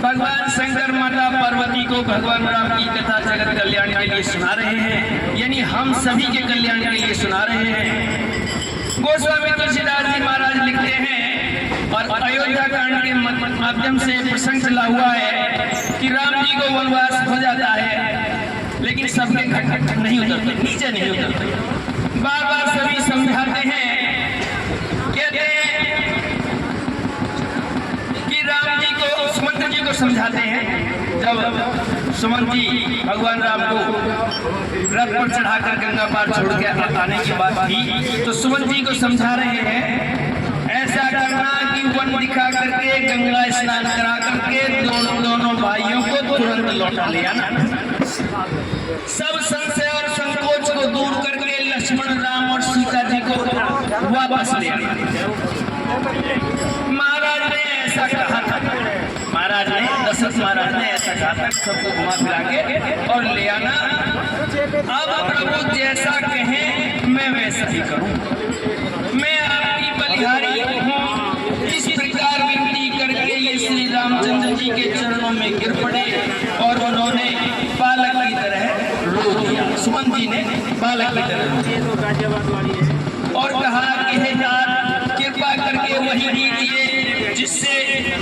भगवान शंकर माता पार्वती को भगवान राम की कथा जगत कल्याण के लिए सुना रहे हैं, यानी हम सभी के कल्याण के लिए सुना रहे हैं। गोस्वामी तुलसीदास जी महाराज लिखते हैं और अयोध्या कांड के माध्यम से प्रसंग चला हुआ है कि राम जी को वनवास हो जाता है, लेकिन सबके घट नहीं उतरते, नीचे नहीं उतरते। बार बार सभी समझाते हैं, कहते हैं कि राम जी को सुमंत जी को समझाते हैं। जब सुमंत जी भगवान राम को रथ पर चढ़ाकर गंगा पार छोड़ के आने की बात थी, तो सुमंत जी को समझा रहे हैं ऐसा करना कि वन दिखा करके गंगा स्नान करा करके दोनों भाइयों को तुरंत लौटा ले आना। सब संशय और वापस ले आना। महाराज ने ऐसा कहा था, महाराज ने दशरथ महाराज ने ऐसा कहा था, सबको घुमा फिरा के और ले आना। अब प्रभु जैसा कहें मैं वैसा ही करूं, मैं आपकी बलिहारी हूं। इस प्रकार विनती करके ये श्री रामचंद्र जी के चरणों में गिर पड़े और उन्होंने बालक की तरह रो दिया। सुमंत जी ने बालक की तरह और कहा कि हे नाथ, कृपा करके वही दीजिए जिससे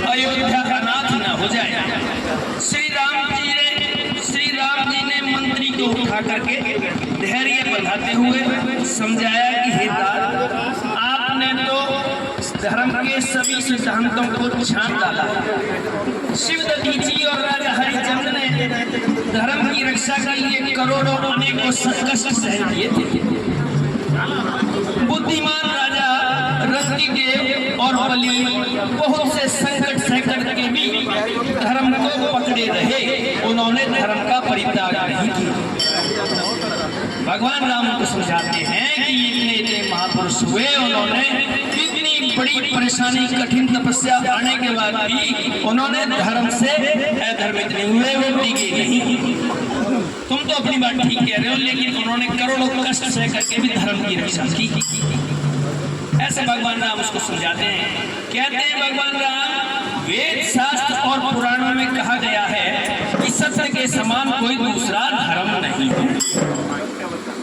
अयोध्या अनाथ न हो जाए। श्री राम जी ने मंत्री को उठा करके धैर्य बढ़ाते हुए समझाया कि हे तात, आपने तो धर्म के सभी सिद्धांतों को छान डाला। शिवदत्ती जी और राजा हरिचंद्र ने धर्म की रक्षा के लिए करोड़ों अनेकों कष्ट सहन किए थे। बुद्धिमान राजा रंतिदेव और बलि बहुत से संकट सहकर के भी धर्म को पकड़े रहे, उन्होंने धर्म का परित्याग नहीं किया। भगवान राम को समझाते हैं कि इतने महापुरुष हुए, उन्होंने इतनी बड़ी परेशानी कठिन तपस्या आने के बाद भी उन्होंने धर्म से अधर्मित नहीं हुए, वो टिके नहीं। तुम तो अपनी बात ठीक कह रहे हो, लेकिन उन्होंने करोड़ों कष्ट सह करके भी धर्म की रक्षा की। ऐसे भगवान राम उसको समझाते हैं। कहते हैं भगवान राम, वेद शास्त्र और पुराणों में कहा गया है कि सत्य के समान कोई दूसरा धर्म नहीं है।